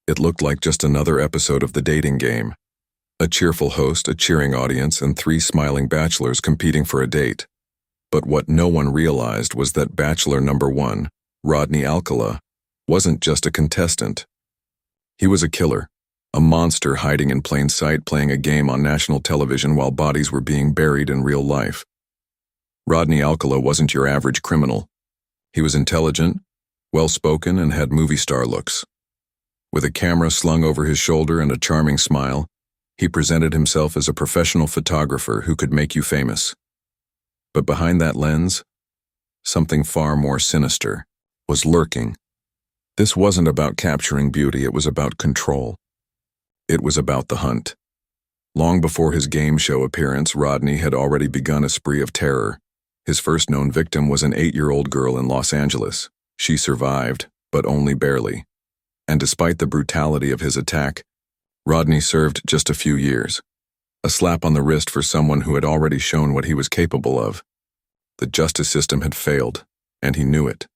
It looked like just another episode of The Dating Game. A cheerful host, a cheering audience, and three smiling bachelors competing for a date. But what no one realized was that bachelor number one, Rodney Alcala, wasn't just a contestant. He was a killer, a monster hiding in plain sight playing a game on national television while bodies were being buried in real life. Rodney Alcala wasn't your average criminal. He was intelligent, well-spoken, and had movie star looks. With a camera slung over his shoulder and a charming smile, he presented himself as a professional photographer who could make you famous. But behind that lens, something far more sinister was lurking. This wasn't about capturing beauty, it was about control. It was about the hunt. Long before his game show appearance, Rodney had already begun a spree of terror. His first known victim was an 8-year-old girl in Los Angeles. She survived, but only barely. And despite the brutality of his attack, Rodney served just a few years. A slap on the wrist for someone who had already shown what he was capable of. The justice system had failed, and he knew it.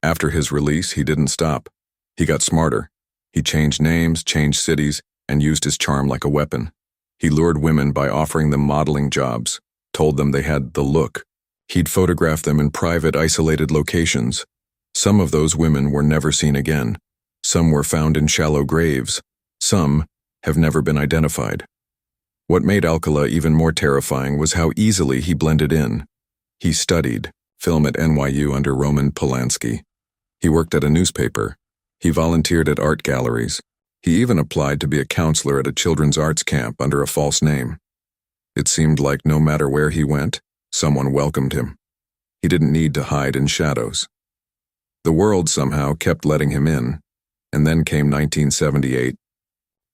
After his release, he didn't stop. He got smarter. He changed names, changed cities, and used his charm like a weapon. He lured women by offering them modeling jobs, told them they had the look. He'd photograph them in private, isolated locations. Some of those women were never seen again. Some were found in shallow graves. Some have never been identified. What made Alcala even more terrifying was how easily he blended in. He studied film at NYU under Roman Polanski. He worked at a newspaper. He volunteered at art galleries. He even applied to be a counselor at a children's arts camp under a false name. It seemed like no matter where he went, someone welcomed him. He didn't need to hide in shadows. The world somehow kept letting him in, and then came 1978,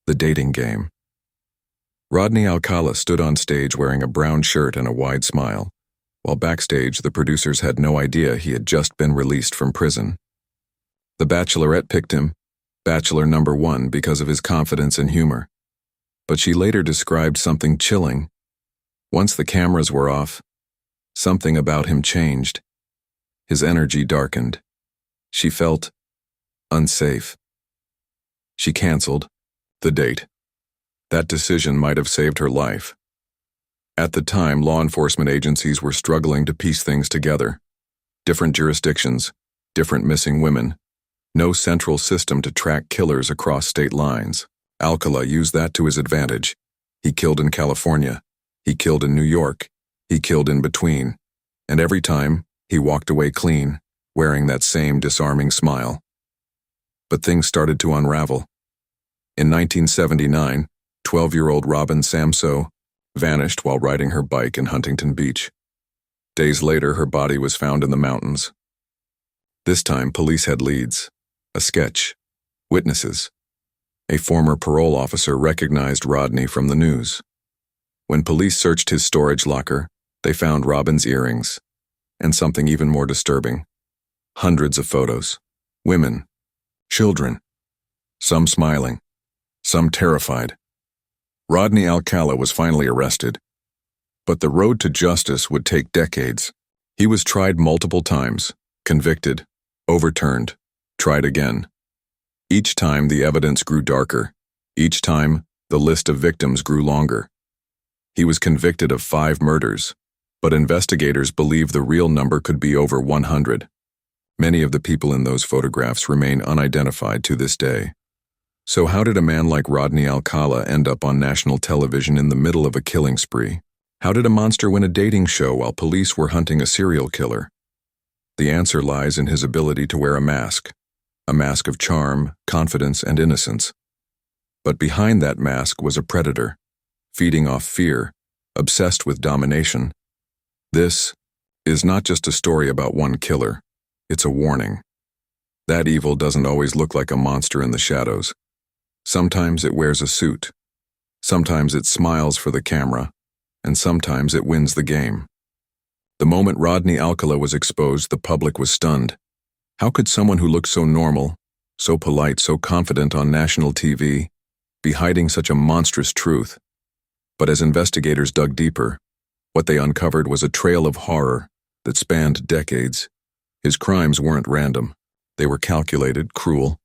The Dating Game. Rodney Alcala stood on stage wearing a brown shirt and a wide smile, while backstage the producers had no idea he had just been released from prison. The Bachelorette picked him, Bachelor number one, because of his confidence and humor. But she later described something chilling. Once the cameras were off, something about him changed. His energy darkened. She felt unsafe. She canceled the date. That decision might have saved her life. At the time, law enforcement agencies were struggling to piece things together. Different jurisdictions, different missing women, no central system to track killers across state lines. Alcala used that to his advantage. He killed in California. He killed in New York. He killed in between. And every time, he walked away clean, wearing that same disarming smile. But things started to unravel. In 1979, 12-year-old Robin Samso vanished while riding her bike in Huntington Beach. Days later, her body was found in the mountains. This time, police had leads, a sketch, witnesses. A former parole officer recognized Rodney from the news. When police searched his storage locker, they found Robin's earrings, and something even more disturbing. Hundreds of photos. Women. Children. Some smiling. Some terrified. Rodney Alcala was finally arrested. But the road to justice would take decades. He was tried multiple times, convicted, overturned, tried again. Each time the evidence grew darker. Each time the list of victims grew longer. He was convicted of 5 murders, but investigators believe the real number could be over 100. Many of the people in those photographs remain unidentified to this day. So how did a man like Rodney Alcala end up on national television in the middle of a killing spree? How did a monster win a dating show while police were hunting a serial killer? The answer lies in his ability to wear a mask of charm, confidence, and innocence. But behind that mask was a predator, feeding off fear, obsessed with domination. This is not just a story about one killer, it's a warning. That evil doesn't always look like a monster in the shadows. Sometimes it wears a suit. Sometimes it smiles for the camera, and sometimes it wins the game. The moment Rodney Alcala was exposed, the public was stunned. How could someone who looked so normal, so polite, so confident on national TV, be hiding such a monstrous truth? But as investigators dug deeper, what they uncovered was a trail of horror that spanned decades. His crimes weren't random. They were calculated, cruel,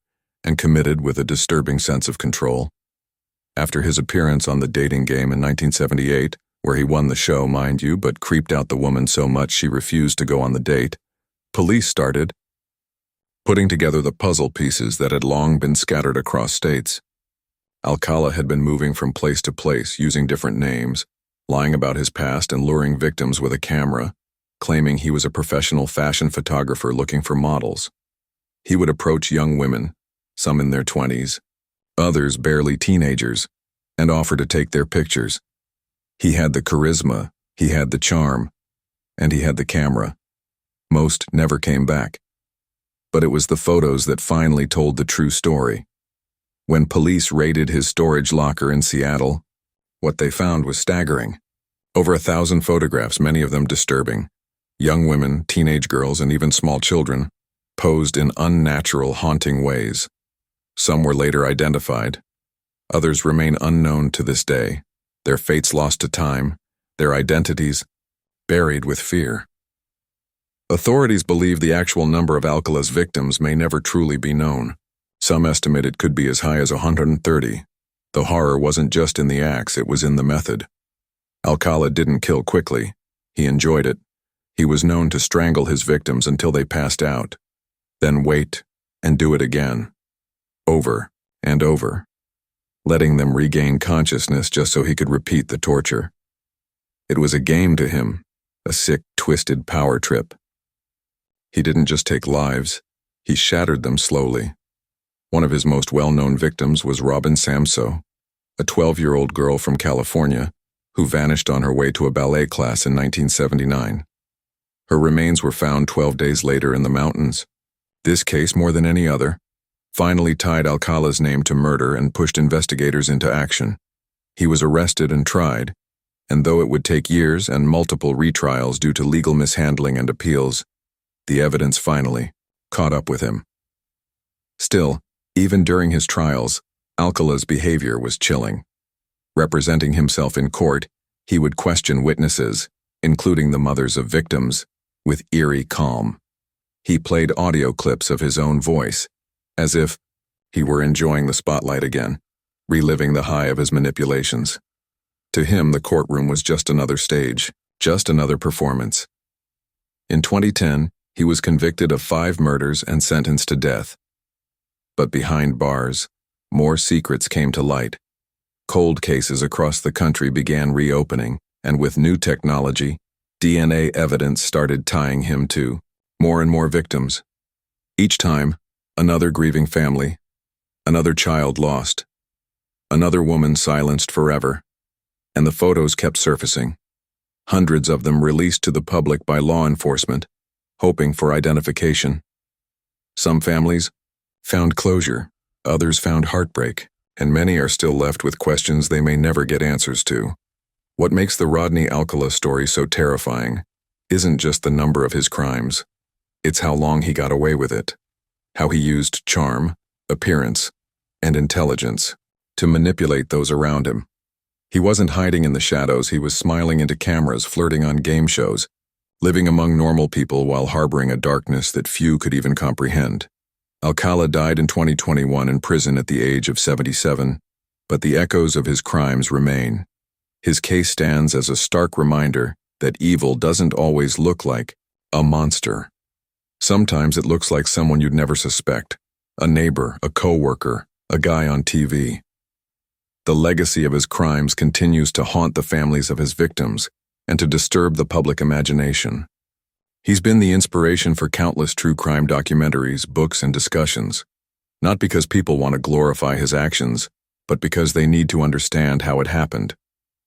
and committed with a disturbing sense of control. After his appearance on The Dating Game in 1978, where he won the show, mind you, but creeped out the woman so much she refused to go on the date, police started putting together the puzzle pieces that had long been scattered across states. Alcala had been moving from place to place using different names, lying about his past and luring victims with a camera, claiming he was a professional fashion photographer looking for models. He would approach young women, some in their 20s, others barely teenagers, and offer to take their pictures. He had the charisma, he had the charm, and he had the camera. Most never came back. But it was the photos that finally told the true story. When police raided his storage locker in Seattle, what they found was staggering. Over 1,000 photographs, many of them disturbing. Young women, teenage girls, and even small children, posed in unnatural, haunting ways. Some were later identified. Others remain unknown to this day, their fates lost to time, their identities buried with fear. Authorities believe the actual number of Alcala's victims may never truly be known. Some estimate it could be as high as 130. The horror wasn't just in the acts, it was in the method. Alcala didn't kill quickly. He enjoyed it. He was known to strangle his victims until they passed out, then wait and do it again, over and over, letting them regain consciousness just so he could repeat the torture. It was a game to him, a sick, twisted power trip. He didn't just take lives, he shattered them slowly. One of his most well-known victims was Robin Samso, a 12-year-old girl from California who vanished on her way to a ballet class in 1979. Her remains were found 12 days later in the mountains. This case, more than any other, finally tied Alcala's name to murder and pushed investigators into action. He was arrested and tried, and though it would take years and multiple retrials due to legal mishandling and appeals, the evidence finally caught up with him. Still, even during his trials, Alcala's behavior was chilling. Representing himself in court, he would question witnesses, including the mothers of victims, with eerie calm. He played audio clips of his own voice, as if he were enjoying the spotlight again, reliving the high of his manipulations. To him, the courtroom was just another stage, just another performance. In 2010, he was convicted of 5 murders and sentenced to death. But behind bars, more secrets came to light. Cold cases across the country began reopening, and with new technology, DNA evidence started tying him to more and more victims. Each time, another grieving family, another child lost, another woman silenced forever, and the photos kept surfacing. Hundreds of them released to the public by law enforcement, hoping for identification. Some families found closure, others found heartbreak, and many are still left with questions they may never get answers to. What makes the Rodney Alcala story so terrifying isn't just the number of his crimes, it's how long he got away with it, how he used charm, appearance, and intelligence to manipulate those around him. He wasn't hiding in the shadows, he was smiling into cameras, flirting on game shows, living among normal people while harboring a darkness that few could even comprehend. Alcala died in 2021 in prison at the age of 77, but the echoes of his crimes remain. His case stands as a stark reminder that evil doesn't always look like a monster. Sometimes it looks like someone you'd never suspect, a neighbor, a coworker, a guy on TV. The legacy of his crimes continues to haunt the families of his victims and to disturb the public imagination. He's been the inspiration for countless true crime documentaries, books, and discussions, not because people want to glorify his actions, but because they need to understand how it happened,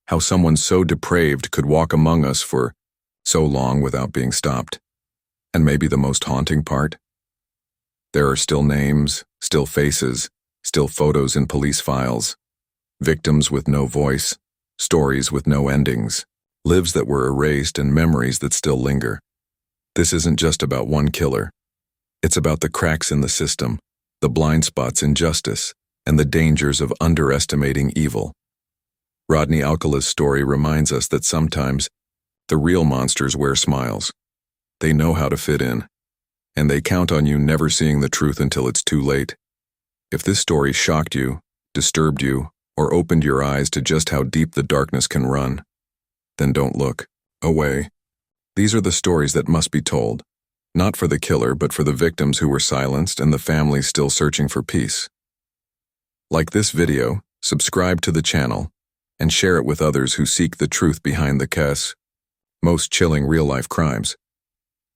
how someone so depraved could walk among us for so long without being stopped. And maybe the most haunting part? There are still names, still faces, still photos in police files, victims with no voice, stories with no endings, lives that were erased and memories that still linger. This isn't just about one killer. It's about the cracks in the system, the blind spots in justice, and the dangers of underestimating evil. Rodney Alcala's story reminds us that sometimes the real monsters wear smiles. They know how to fit in, and they count on you never seeing the truth until it's too late. If this story shocked you, disturbed you, or opened your eyes to just how deep the darkness can run, then don't look away. These are the stories that must be told, not for the killer but for the victims who were silenced and the families still searching for peace. Like this video, subscribe to the channel, and share it with others who seek the truth behind the most chilling real-life crimes.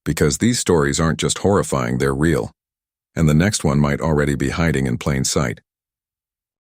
Because these stories aren't just horrifying, they're real. And the next one might already be hiding in plain sight.